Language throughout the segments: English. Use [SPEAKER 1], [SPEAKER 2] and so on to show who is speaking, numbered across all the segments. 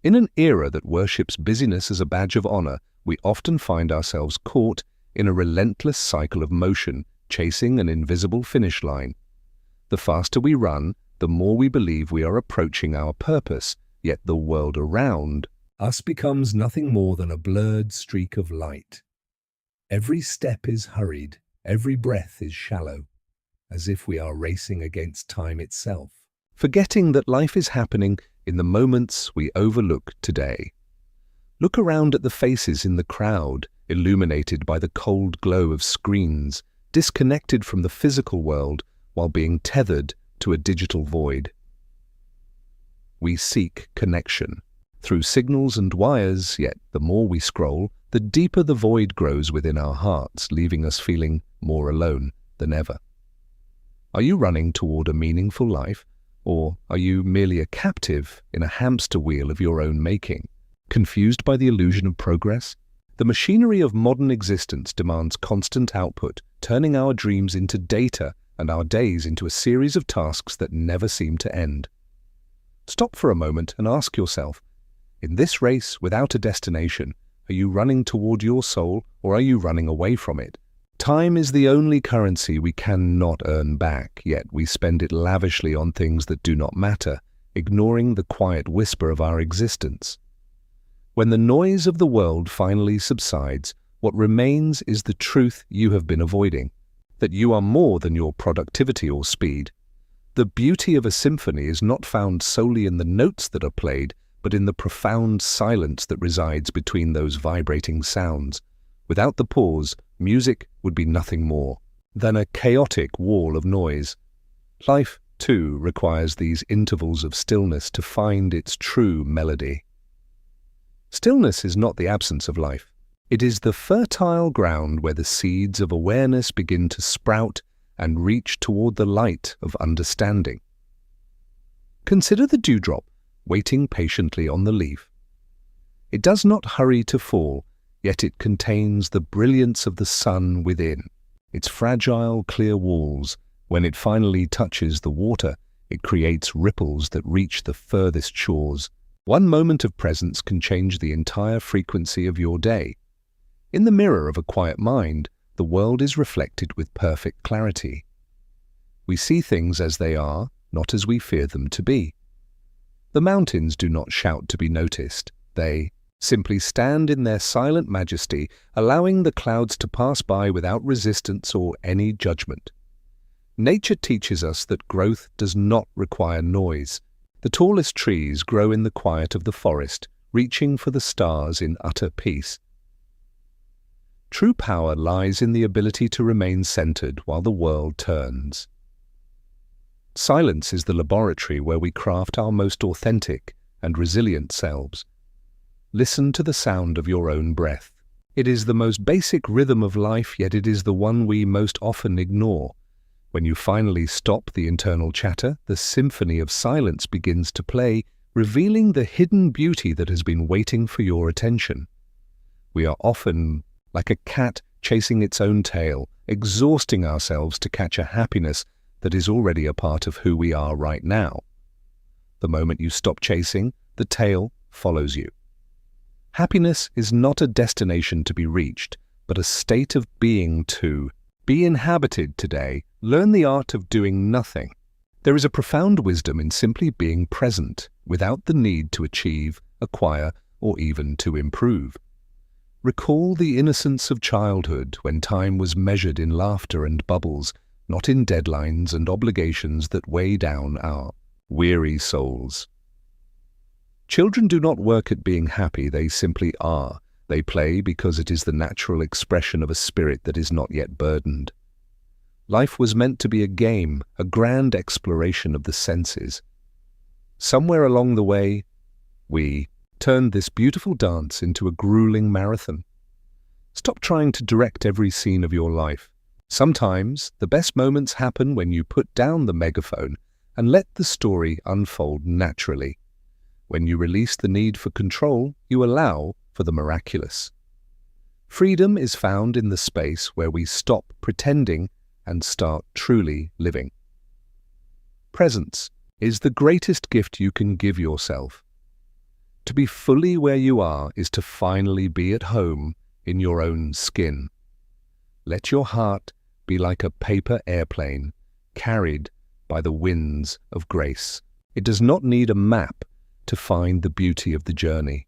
[SPEAKER 1] In an era that worships busyness as a badge of honor, we often find ourselves caught in a relentless cycle of motion, chasing an invisible finish line. The faster we run, the more we believe we are approaching our purpose, yet the world around us becomes nothing more than a blurred streak of light. Every step is hurried, every breath is shallow, as if we are racing against time itself, forgetting that life is happening in the moments we overlook today. Look around at the faces in the crowd, illuminated by the cold glow of screens, disconnected from the physical world while being tethered to a digital void. We seek connection through signals and wires, yet the more we scroll, the deeper the void grows within our hearts, leaving us feeling more alone than ever. Are you running toward a meaningful life, or are you merely a captive in a hamster wheel of your own making, confused by the illusion of progress? The machinery of modern existence demands constant output, turning our dreams into data and our days into a series of tasks that never seem to end. Stop for a moment and ask yourself, in this race without a destination, are you running toward your soul or are you running away from it? Time is the only currency we cannot earn back, yet we spend it lavishly on things that do not matter, ignoring the quiet whisper of our existence. When the noise of the world finally subsides, what remains is the truth you have been avoiding, that you are more than your productivity or speed. The beauty of a symphony is not found solely in the notes that are played, but in the profound silence that resides between those vibrating sounds. Without the pause, music would be nothing more than a chaotic wall of noise. Life, too, requires these intervals of stillness to find its true melody. Stillness is not the absence of life. It is the fertile ground where the seeds of awareness begin to sprout and reach toward the light of understanding. Consider the dewdrop waiting patiently on the leaf. It does not hurry to fall, yet it contains the brilliance of the sun within. Its fragile, clear walls, when it finally touches the water, it creates ripples that reach the furthest shores. One moment of presence can change the entire frequency of your day. In the mirror of a quiet mind, the world is reflected with perfect clarity. We see things as they are, not as we fear them to be. The mountains do not shout to be noticed. They simply stand in their silent majesty, allowing the clouds to pass by without resistance or any judgment. Nature teaches us that growth does not require noise. The tallest trees grow in the quiet of the forest, reaching for the stars in utter peace. True power lies in the ability to remain centered while the world turns. Silence is the laboratory where we craft our most authentic and resilient selves. Listen to the sound of your own breath. It is the most basic rhythm of life, yet it is the one we most often ignore. When you finally stop the internal chatter, the symphony of silence begins to play, revealing the hidden beauty that has been waiting for your attention. We are often like a cat chasing its own tail, exhausting ourselves to catch a happiness that is already a part of who we are right now. The moment you stop chasing, the tail follows you. Happiness is not a destination to be reached, but a state of being to be inhabited today. Learn the art of doing nothing. There is a profound wisdom in simply being present without the need to achieve, acquire, or even to improve. Recall the innocence of childhood when time was measured in laughter and bubbles, not in deadlines and obligations that weigh down our weary souls. Children do not work at being happy, they simply are. They play because it is the natural expression of a spirit that is not yet burdened. Life was meant to be a game, a grand exploration of the senses. Somewhere along the way, we turned this beautiful dance into a grueling marathon. Stop trying to direct every scene of your life. Sometimes the best moments happen when you put down the megaphone and let the story unfold naturally. When you release the need for control, you allow for the miraculous. Freedom is found in the space where we stop pretending and start truly living. Presence is the greatest gift you can give yourself. To be fully where you are is to finally be at home in your own skin. Let your heart be like a paper airplane carried by the winds of grace. It does not need a map to find the beauty of the journey.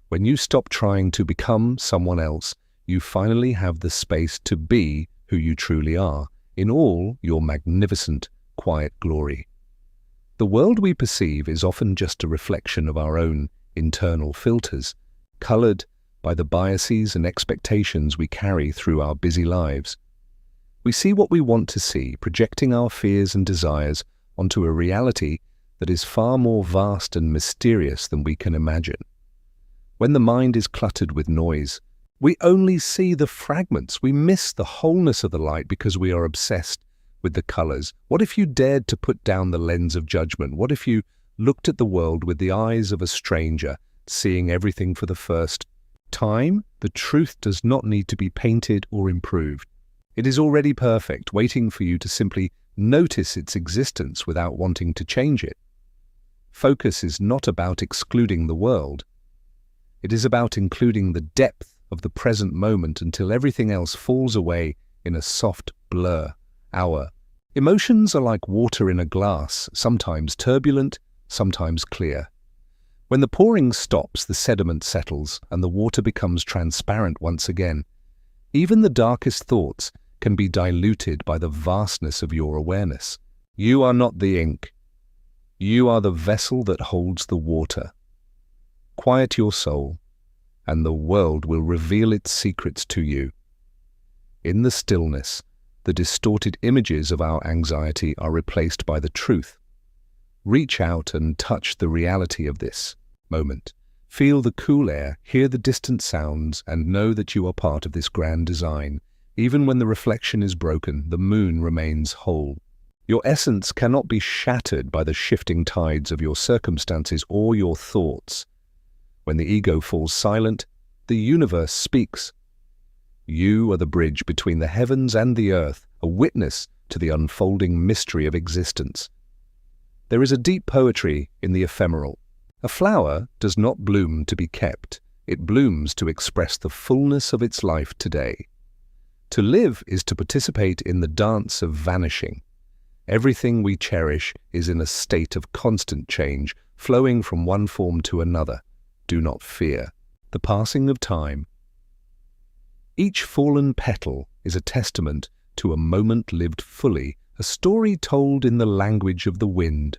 [SPEAKER 1] When you stop trying to become someone else, you finally have the space to be who you truly are, in all your magnificent, quiet glory. The world we perceive is often just a reflection of our own internal filters, colored by the biases and expectations we carry through our busy lives. We see what we want to see, projecting our fears and desires onto a reality that is far more vast and mysterious than we can imagine. When the mind is cluttered with noise, we only see the fragments. We miss the wholeness of the light because we are obsessed with the colors. What if you dared to put down the lens of judgment? What if you looked at the world with the eyes of a stranger, seeing everything for the first time? The truth does not need to be painted or improved. It is already perfect, waiting for you to simply notice its existence without wanting to change it. Focus is not about excluding the world. It is about including the depth of the present moment until everything else falls away in a soft blur. Our emotions are like water in a glass, sometimes turbulent, sometimes clear. When the pouring stops, the sediment settles and the water becomes transparent once again. Even the darkest thoughts can be diluted by the vastness of your awareness. You are not the ink. You are the vessel that holds the water. Quiet your soul, and the world will reveal its secrets to you. In the stillness, the distorted images of our anxiety are replaced by the truth. Reach out and touch the reality of this moment. Feel the cool air, hear the distant sounds, and know that you are part of this grand design. Even when the reflection is broken, the moon remains whole. Your essence cannot be shattered by the shifting tides of your circumstances or your thoughts. When the ego falls silent, the universe speaks. You are the bridge between the heavens and the earth, a witness to the unfolding mystery of existence. There is a deep poetry in the ephemeral. A flower does not bloom to be kept. It blooms to express the fullness of its life today. To live is to participate in the dance of vanishing. Everything we cherish is in a state of constant change, flowing from one form to another. Do not fear the passing of time. Each fallen petal is a testament to a moment lived fully, a story told in the language of the wind.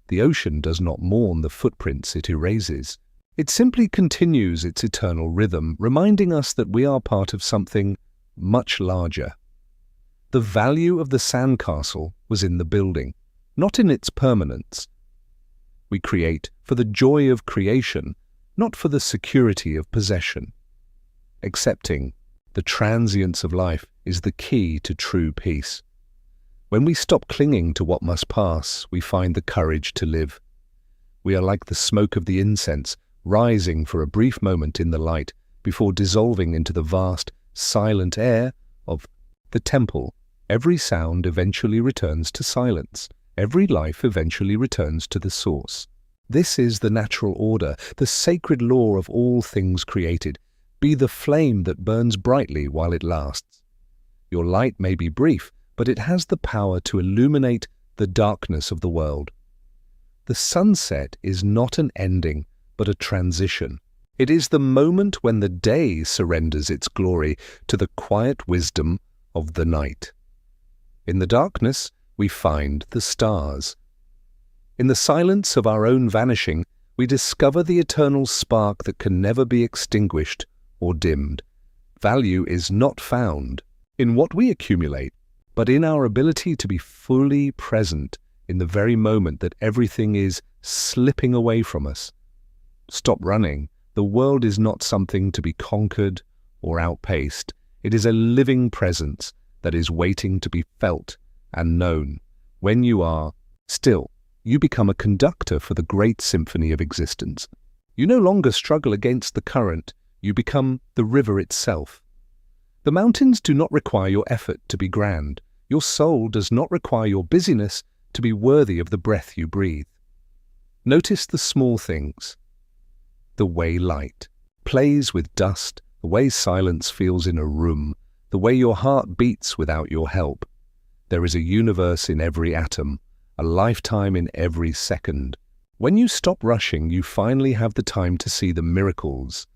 [SPEAKER 1] The ocean does not mourn the footprints it erases. It simply continues its eternal rhythm, reminding us that we are part of something much larger. The value of the sandcastle was in the building, not in its permanence. We create for the joy of creation, not for the security of possession. Accepting the transience of life is the key to true peace. When we stop clinging to what must pass, we find the courage to live. We are like the smoke of the incense, rising for a brief moment in the light before dissolving into the vast, silent air of the temple. Every sound eventually returns to silence. Every life eventually returns to the source. This is the natural order, the sacred law of all things created. Be the flame that burns brightly while it lasts. Your light may be brief, but it has the power to illuminate the darkness of the world. The sunset is not an ending, but a transition. It is the moment when the day surrenders its glory to the quiet wisdom of the night. In the darkness, we find the stars. In the silence of our own vanishing, we discover the eternal spark that can never be extinguished or dimmed. Value is not found in what we accumulate, but in our ability to be fully present in the very moment that everything is slipping away from us. Stop running. The world is not something to be conquered or outpaced. It is a living presence that is waiting to be felt and known. When you are still, you become a conductor for the great symphony of existence. You no longer struggle against the current. You become the river itself. The mountains do not require your effort to be grand. Your soul does not require your busyness to be worthy of the breath you breathe. Notice the small things. the way light plays with dust, the way silence feels in a room, the way your heart beats without your help. There is a universe in every atom, a lifetime in every second. When you stop rushing, you finally have the time to see the miracles.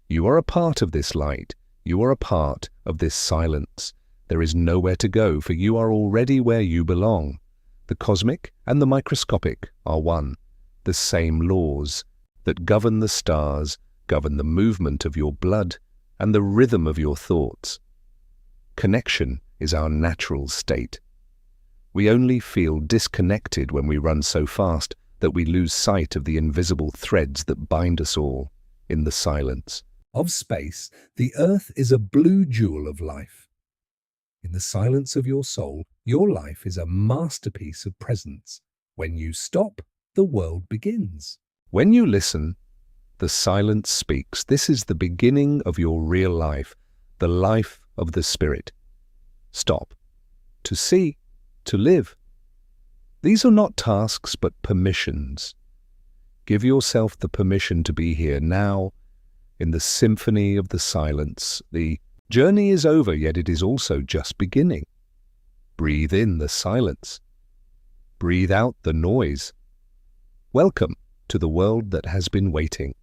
[SPEAKER 1] You are a part of this light. You are a part of this silence. There is nowhere to go, for you are already where you belong. The cosmic and the microscopic are one. The same laws that govern the stars govern the movement of your blood and the rhythm of your thoughts. Connection is our natural state. We only feel disconnected when we run so fast that we lose sight of the invisible threads that bind us all. In the silence of space, the earth is a blue jewel of life. In the silence of your soul, your life is a masterpiece of presence. When you stop, the world begins. When you listen, the silence speaks. This is the beginning of your real life, the life of the spirit. Stop. To see, to live. These are not tasks but permissions. Give yourself the permission to be here now, in the symphony of the silence. The journey is over, yet it is also just beginning. Breathe in the silence. Breathe out the noise. Welcome to the world that has been waiting.